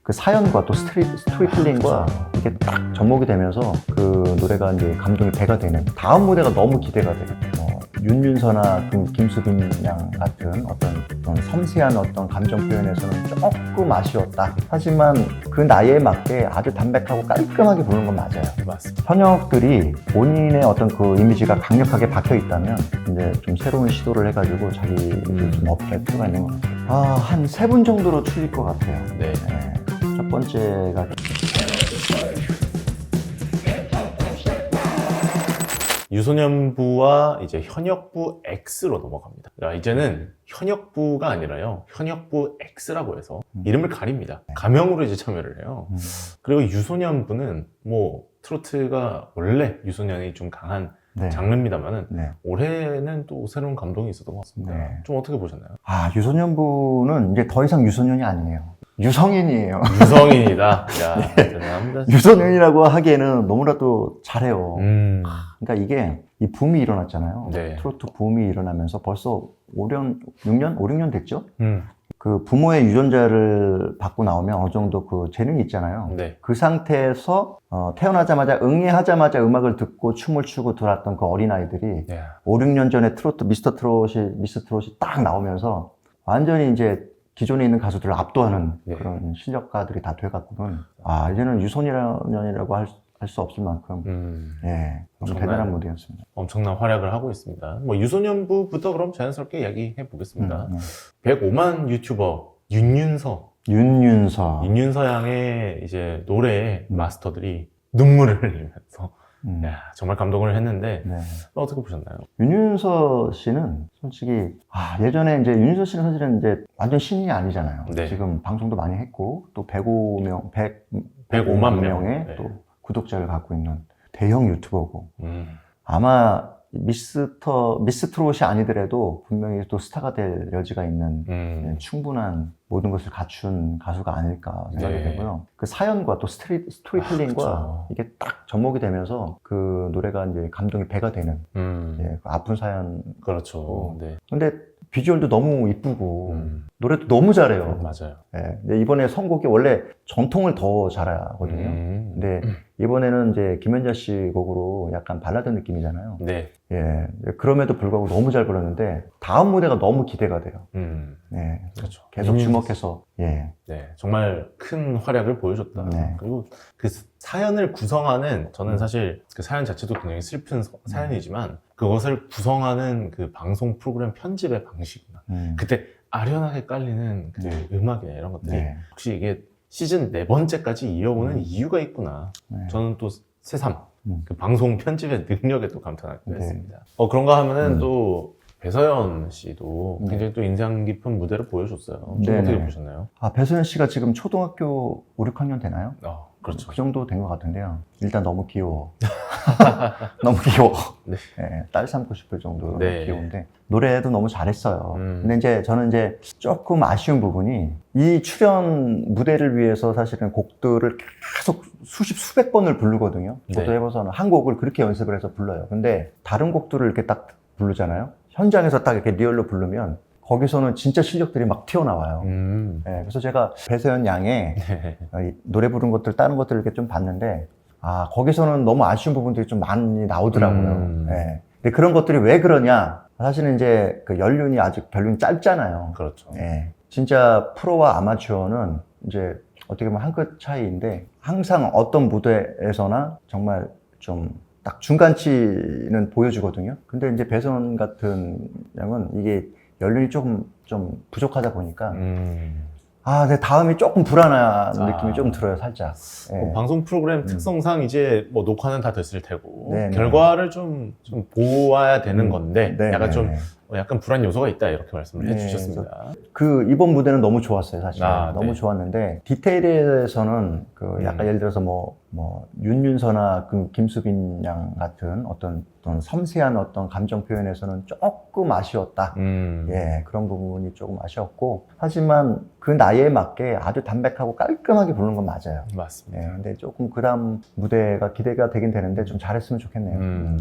그 사연과 또 스토리텔링과 이게 딱 접목이 되면서 그 노래가 이제 감동이 배가 되는 다음 무대가 너무 기대가 돼요. 윤윤서나 김수빈 양 같은 어떤 섬세한 어떤 감정 표현에서는 조금 아쉬웠다. 하지만 그 나이에 맞게 아주 담백하고 깔끔하게 부르는 건 맞아요. 맞습니다. 현역들이 본인의 어떤 그 이미지가 강력하게 박혀 있다면 이제 좀 새로운 시도를 해가지고 자기를 좀 어필할 필요가 있는 것 같아요. 한 3분 정도로 틀릴 것 같아요. 네. 첫 번째가 유소년부와 이제 현역부 X로 넘어갑니다. 자, 이제는 현역부가 아니라요, 현역부 X라고 해서 이름을 가립니다. 가명으로 이제 참여를 해요. 그리고 유소년부는 뭐 트로트가 원래 유소년이 좀 강한 네. 장르입니다만은 네. 올해는 또 새로운 감동이 있었던 것 같습니다. 네. 좀 어떻게 보셨나요? 유소년부는 이제 더 이상 유소년이 아니에요. 유성인이에요. 유성인이다. 야, 대단합니다. 유소년이라고 하기에는 너무나도 잘해요. 음, 그러니까 이게 이 붐이 일어났잖아요. 네. 트로트 붐이 일어나면서 벌써 6년 됐죠? 음, 그 부모의 유전자를 받고 나오면 어느 정도 그 재능이 있잖아요. 네. 그 상태에서 태어나자마자 응애하자마자 음악을 듣고 춤을 추고 들어왔던 그 어린아이들이 네. 5, 6년 전에 미스 트롯이 딱 나오면서 완전히 이제 기존에 있는 가수들을 압도하는 네. 그런 실력가들이 다 돼갖고는 이제는 유소년이라고 할 수 없을 만큼 너무 정말 대단한 무대였습니다. 엄청난 활약을 하고 있습니다. 뭐 유소년부부터 그럼 자연스럽게 이야기해 보겠습니다. 105만 유튜버 윤윤서 양의 이제 노래 마스터들이 눈물을 흘리면서 야, 정말 감동을 했는데 네. 어떻게 보셨나요? 윤윤서 씨는 솔직히 예전에 이제 윤윤서 씨는 사실은 이제 완전 신인이 아니잖아요. 네. 지금 방송도 많이 했고 또 105만 105만 명의 네. 또 구독자를 갖고 있는 대형 유튜버고 음, 아마 미스 트롯이 아니더라도 분명히 또 스타가 될 여지가 있는 충분한 모든 것을 갖춘 가수가 아닐까 생각이 네. 되고요. 그 사연과 또 스토리텔링과 그쵸. 이게 딱 접목이 되면서 그 노래가 이제 감동이 배가 되는 그 아픈 사연. 그렇죠. 네. 근데 비주얼도 너무 이쁘고 노래도 너무 잘해요. 맞아요. 근데 이번에 선곡이 원래 전통을 더 잘하거든요. 근데 이번에는 이제 김연자 씨 곡으로 약간 발라드 느낌이잖아요. 네. 그럼에도 불구하고 너무 잘 불렀는데 다음 무대가 너무 기대가 돼요. 그렇죠. 계속 주목해서 네, 정말 큰 활약을 보여줬다. 네. 그리고 그 사연을 구성하는, 저는 사실 그 사연 자체도 굉장히 슬픈 사연이지만 그것을 구성하는 그 방송 프로그램 편집의 방식이나 그때 아련하게 깔리는 그 음악이나 이런 것들이 혹시 이게 시즌 4번째까지 이어오는 이유가 있구나. 저는 또 새삼 그 방송 편집의 능력에 또 감탄하기도 했습니다. 그런가 하면은 또 배서연 씨도 굉장히 또 인상 깊은 무대를 보여줬어요. 좀 어떻게 보셨나요? 배서연 씨가 지금 초등학교 5, 6학년 되나요? 그렇죠. 그 정도 된 것 같은데요. 일단 너무 귀여워. 너무 귀여워. 네. 딸 삼고 싶을 정도로 네. 귀여운데 노래도 너무 잘했어요. 근데 저는 조금 아쉬운 부분이 이 출연 무대를 위해서 사실은 곡들을 계속 수백 번을 부르거든요. 저도 네. 해봐서는 한 곡을 그렇게 연습을 해서 불러요. 근데 다른 곡들을 이렇게 딱 부르잖아요. 현장에서 딱 이렇게 리얼로 부르면 거기서는 진짜 실력들이 막 튀어나와요. 그래서 제가 배서연 양의 노래 부른 것들, 다른 것들을 이렇게 좀 봤는데, 거기서는 너무 아쉬운 부분들이 좀 많이 나오더라고요. 근데 그런 것들이 왜 그러냐? 사실은 이제 그 연륜이 아직 별로 짧잖아요. 그렇죠. 진짜 프로와 아마추어는 이제 어떻게 보면 한 끗 차이인데, 항상 어떤 무대에서나 정말 좀 딱 중간치는 보여주거든요. 근데 이제 배서연 같은 양은 이게 연륜이 좀 부족하다 보니까 근데 다음이 조금 불안한 느낌이 좀 들어요, 살짝. 방송 프로그램 특성상 이제 뭐 녹화는 다 됐을 테고 네, 네. 결과를 좀 보아야 되는 건데 네, 약간 네, 좀 네. 약간 불안 요소가 있다 이렇게 말씀을 해주셨습니다. 그 이번 무대는 너무 좋았어요, 사실. 너무 네. 좋았는데 디테일에서는 그 약간 예를 들어서 뭐 윤윤서나 그 김수빈 양 같은 어떤 섬세한 어떤 감정 표현에서는 조금 아쉬웠다. 그런 부분이 조금 아쉬웠고, 하지만 그 나이에 맞게 아주 담백하고 깔끔하게 부르는 건 맞아요. 맞습니다. 근데 조금 그 다음 무대가 기대가 되긴 되는데 좀 잘했으면 좋겠네요.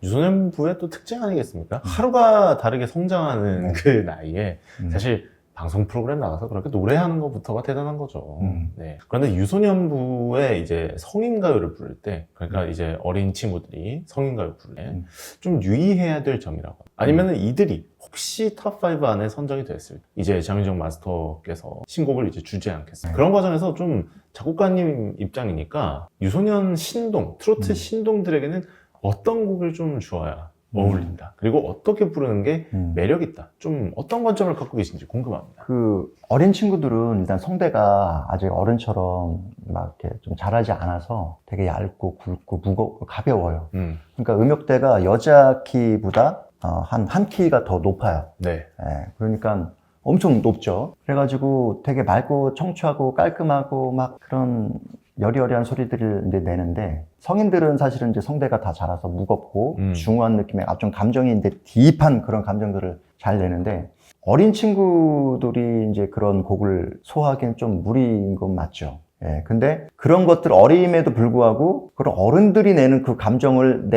유소년부의 또 특징 아니겠습니까? 하루가 다르게 성장하는 그 나이에 사실 방송 프로그램 나가서 그렇게 노래하는 것부터가 대단한 거죠. 네. 그런데 유소년부의 이제 성인가요를 부를 때, 그러니까 이제 어린 친구들이 성인가요 부를 때 좀 유의해야 될 점이라고. 아니면은 이들이 혹시 탑5 안에 선정이 됐을 때, 이제 장윤정 마스터께서 신곡을 이제 주지 않겠어요. 그런 과정에서 좀 작곡가님 입장이니까 유소년 신동, 트로트 신동들에게는 어떤 곡을 좀 주어야 어울린다. 그리고 어떻게 부르는 게 매력있다. 좀 어떤 관점을 갖고 계신지 궁금합니다. 그 어린 친구들은 일단 성대가 아직 어른처럼 막 이렇게 좀 자라지 않아서 되게 얇고 굵고 무겁고 가벼워요. 그러니까 음역대가 여자 키보다 한 키가 더 높아요. 네. 예, 그러니까 엄청 높죠. 그래가지고 되게 맑고 청초하고 깔끔하고 막 그런 여리여리한 소리들을 이제 내는데, 성인들은 사실은 이제 성대가 다 자라서 무겁고 중후한 느낌의 좀 감정이 이제 딥한 그런 감정들을 잘 내는데, 어린 친구들이 이제 그런 곡을 소화하기엔 좀 무리인 건 맞죠. 예, 근데 그런 것들 어림에도 불구하고 그런 어른들이 내는 그 감정을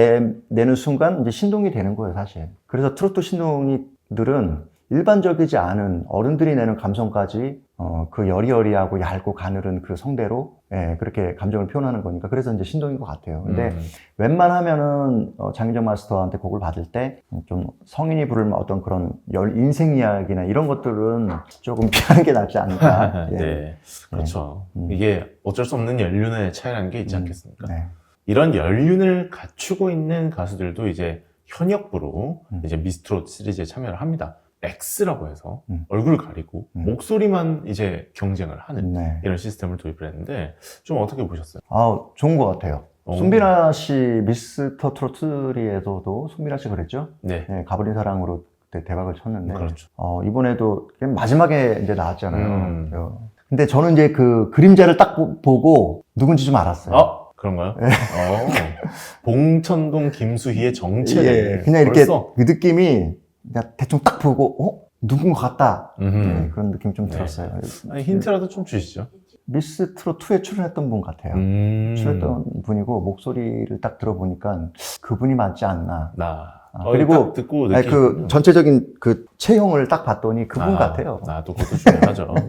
내는 순간 이제 신동이 되는 거예요, 사실. 그래서 트로트 신동이들은 일반적이지 않은 어른들이 내는 감성까지 그 여리여리하고 얇고 가늘은 그 성대로 그렇게 감정을 표현하는 거니까, 그래서 이제 신동인 것 같아요. 근데 웬만하면은 장윤정 마스터한테 곡을 받을 때 좀 성인이 부를 어떤 그런 인생 이야기나 이런 것들은 조금 피하는 게 낫지 않을까. 네, 그렇죠. 이게 어쩔 수 없는 연륜의 차이라는 게 있지 않겠습니까? 네. 이런 연륜을 갖추고 있는 가수들도 이제 현역부로 이제 미스트롯 시리즈에 참여를 합니다. X라고 해서 얼굴 가리고 목소리만 이제 경쟁을 하는 네. 이런 시스템을 도입을 했는데, 좀 어떻게 보셨어요? 좋은 것 같아요. 손비나 씨 미스터 트로트리에서도 손비나 씨 그랬죠? 네. 네, 가버린 사랑으로 그때 대박을 쳤는데, 그렇죠. 이번에도 마지막에 이제 나왔잖아요. 근데 저는 이제 그 그림자를 딱 보고 누군지 좀 알았어요. 그런가요? 봉천동 김수희의 정체를 그냥 이렇게 벌써? 그 느낌이 그냥 대충 딱 보고 누군 것 같다. 네, 그런 느낌 좀 네. 들었어요. 아니, 힌트라도 좀 주시죠. 미스 트롯 2에 출연했던 분 같아요. 출연했던 분이고, 목소리를 딱 들어보니까 그분이 맞지 않나. 그리고 그리고 듣고 그 전체적인 그 체형을 딱 봤더니 그분 같아요. 나도 그것도 중요하죠. 네.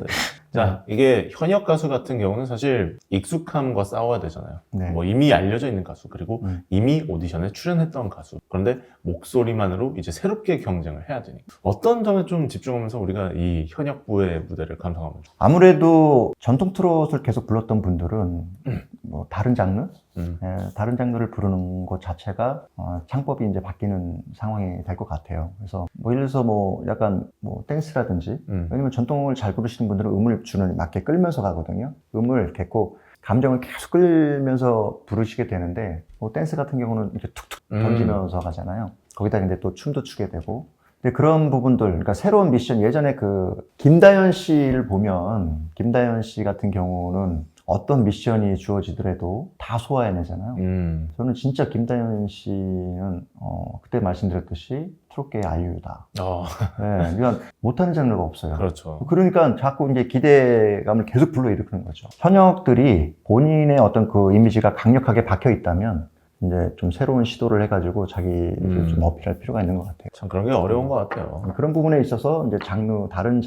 자, 이게 현역 가수 같은 경우는 사실 익숙함과 싸워야 되잖아요. 네. 뭐 이미 알려져 있는 가수, 그리고 이미 오디션에 출연했던 가수. 그런데 목소리만으로 이제 새롭게 경쟁을 해야 되니까. 어떤 점에 좀 집중하면서 우리가 이 현역부의 무대를 감상하면 좋을까요? 아무래도 전통 트롯을 계속 불렀던 분들은 뭐 다른 장르? 다른 장르를 부르는 것 자체가 창법이 이제 바뀌는 상황이 될 것 같아요. 그래서 뭐 예를 들어서 뭐 약간 뭐 댄스라든지, 왜냐면 전통을 잘 부르시는 분들은 음을 주는 맞게 끌면서 가거든요. 음을 이렇게 꼭 감정을 계속 끌면서 부르시게 되는데, 뭐 댄스 같은 경우는 이렇게 툭툭 던지면서 가잖아요. 거기다 근데 또 춤도 추게 되고. 근데 그런 부분들, 그러니까 새로운 미션, 예전에 그 김다연 씨를 보면, 김다연 씨 같은 경우는 어떤 미션이 주어지더라도 다 소화해내잖아요. 저는 진짜 김다연 씨는 그때 말씀드렸듯이 트롯계의 아이유다. 네, 그러니까 못하는 장르가 없어요. 그렇죠. 그러니까 자꾸 이제 기대감을 계속 불러일으키는 거죠. 현역들이 본인의 어떤 그 이미지가 강력하게 박혀 있다면 이제 좀 새로운 시도를 해가지고 자기를 좀 어필할 필요가 있는 것 같아요. 참 그런 게 어려운 것 같아요. 그런 부분에 있어서 이제 전혀 다른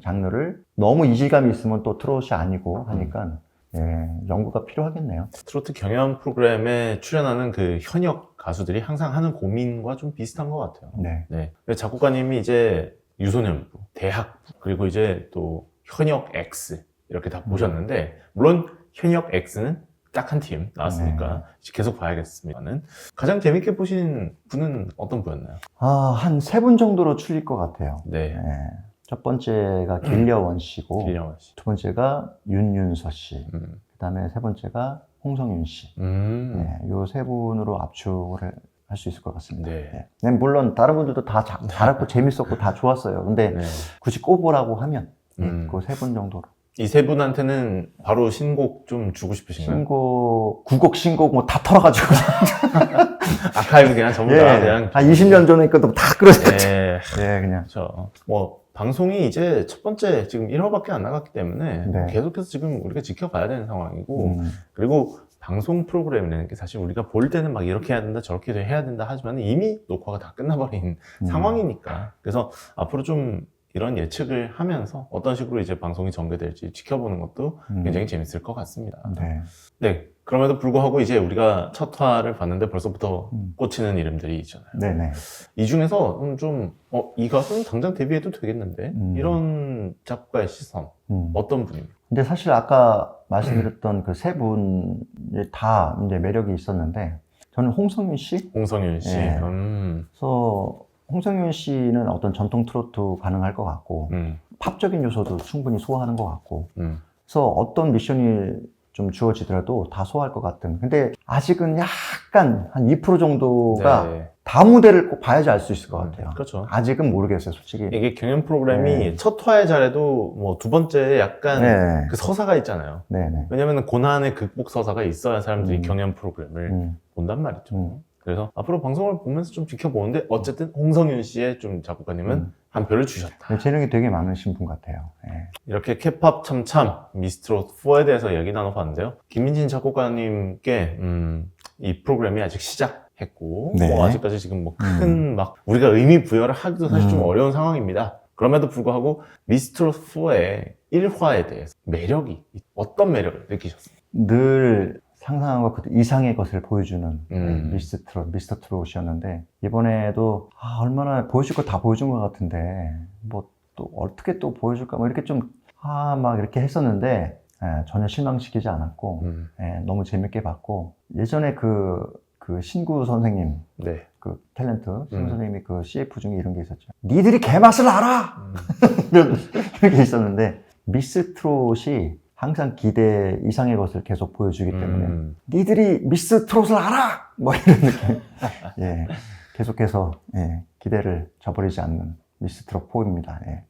장르를 너무 이질감이 있으면 또 트롯이 아니고 하니까 연구가 필요하겠네요. 트로트 경연 프로그램에 출연하는 그 현역 가수들이 항상 하는 고민과 좀 비슷한 것 같아요. 네. 작곡가님이 이제 유소년부, 대학부, 그리고 이제 또 현역 X 이렇게 다 보셨는데, 물론 현역 X는 딱 한 팀 나왔으니까 계속 봐야겠습니다는. 가장 재밌게 보신 분은 어떤 분이었나요? 한 3분 정도로 추릴 것 같아요. 네. 첫 번째가 길려원 씨고, 길려원 씨. 두 번째가 윤윤서 씨, 그 다음에 세 번째가 홍성윤 씨. 요 세 분으로 압축을 할 수 있을 것 같습니다. 네, 물론 다른 분들도 다 잘했고 재밌었고 다 좋았어요. 근데 굳이 꼽으라고 하면 그 세 분 정도로. 이 세 분한테는 바로 신곡 좀 주고 싶으신가요? 구곡 신곡 뭐 다 털어가지고 아카이브 그냥 전부 다 그냥 한 20년 전에 것도 다 끌어냈죠. 그냥. 그렇죠. 뭐 방송이 이제 첫 번째 지금 1화밖에 안 나갔기 때문에 계속해서 지금 우리가 지켜봐야 되는 상황이고, 그리고 방송 프로그램이라는 게 사실 우리가 볼 때는 막 이렇게 해야 된다 저렇게 해야 된다 하지만 이미 녹화가 다 끝나버린 상황이니까. 그래서 앞으로 좀 이런 예측을 하면서 어떤 식으로 이제 방송이 전개될지 지켜보는 것도 굉장히 재밌을 것 같습니다. 네. 네. 그럼에도 불구하고 이제 우리가 첫 화를 봤는데 벌써부터 꽂히는 이름들이 있잖아요. 네네. 이 중에서 이 가수는 당장 데뷔해도 되겠는데? 이런 작가의 시선, 어떤 분입니까? 근데 사실 아까 말씀드렸던 그 세 분이 다 이제 매력이 있었는데, 저는 홍성윤 씨? 홍성윤 씨. 예. 그래서 홍성윤 씨는 어떤 전통 트로트 가능할 것 같고, 팝적인 요소도 충분히 소화하는 것 같고, 그래서 어떤 미션이 좀 주어지더라도 다 소화할 것 같은. 근데 아직은 약간 한 2% 정도가 네. 다음 무대를 꼭 봐야지 알 수 있을 것 같아요. 그렇죠. 아직은 모르겠어요, 솔직히. 이게 경연 프로그램이 네. 첫 화에 잘해도 뭐 두 번째에 약간 네. 그 서사가 있잖아요. 네네. 왜냐면 고난의 극복 서사가 있어야 사람들이 경연 프로그램을 본단 말이죠. 그래서 앞으로 방송을 보면서 좀 지켜보는데 어쨌든 홍성윤 씨의 좀 작곡가님은 한 표를 주셨다. 재능이 되게 많으신 분 같아요. 예. 이렇게 케팝 참참 미스트롯 4에 대해서 얘기 나눠봤는데요. 김민진 작곡가님께 이 프로그램이 아직 시작했고 네. 뭐 아직까지 지금 뭐 큰 막 우리가 의미 부여를 하기도 사실 좀 어려운 상황입니다. 그럼에도 불구하고 미스트롯 4의 1화에 대해서 매력이 어떤 매력을 느끼셨어요? 늘 상상한 것 이상의 것을 보여주는 미스터 트롯이었는데, 이번에도 얼마나 보여줄 거 다 보여준 것 같은데 뭐 또 어떻게 또 보여줄까 뭐 이렇게 좀 막 이렇게 했었는데, 전혀 실망시키지 않았고 너무 재밌게 봤고, 예전에 그 신구 선생님, 네. 그 탤런트 신구 선생님이 그 CF 중에 이런 게 있었죠. 니들이 개맛을 알아! 이렇게 있었는데, 미스 트롯이 항상 기대 이상의 것을 계속 보여주기 때문에 니들이 미스 트롯을 알아! 뭐 이런 느낌. 예, 계속해서 기대를 저버리지 않는 미스 트롯 4입니다. 예.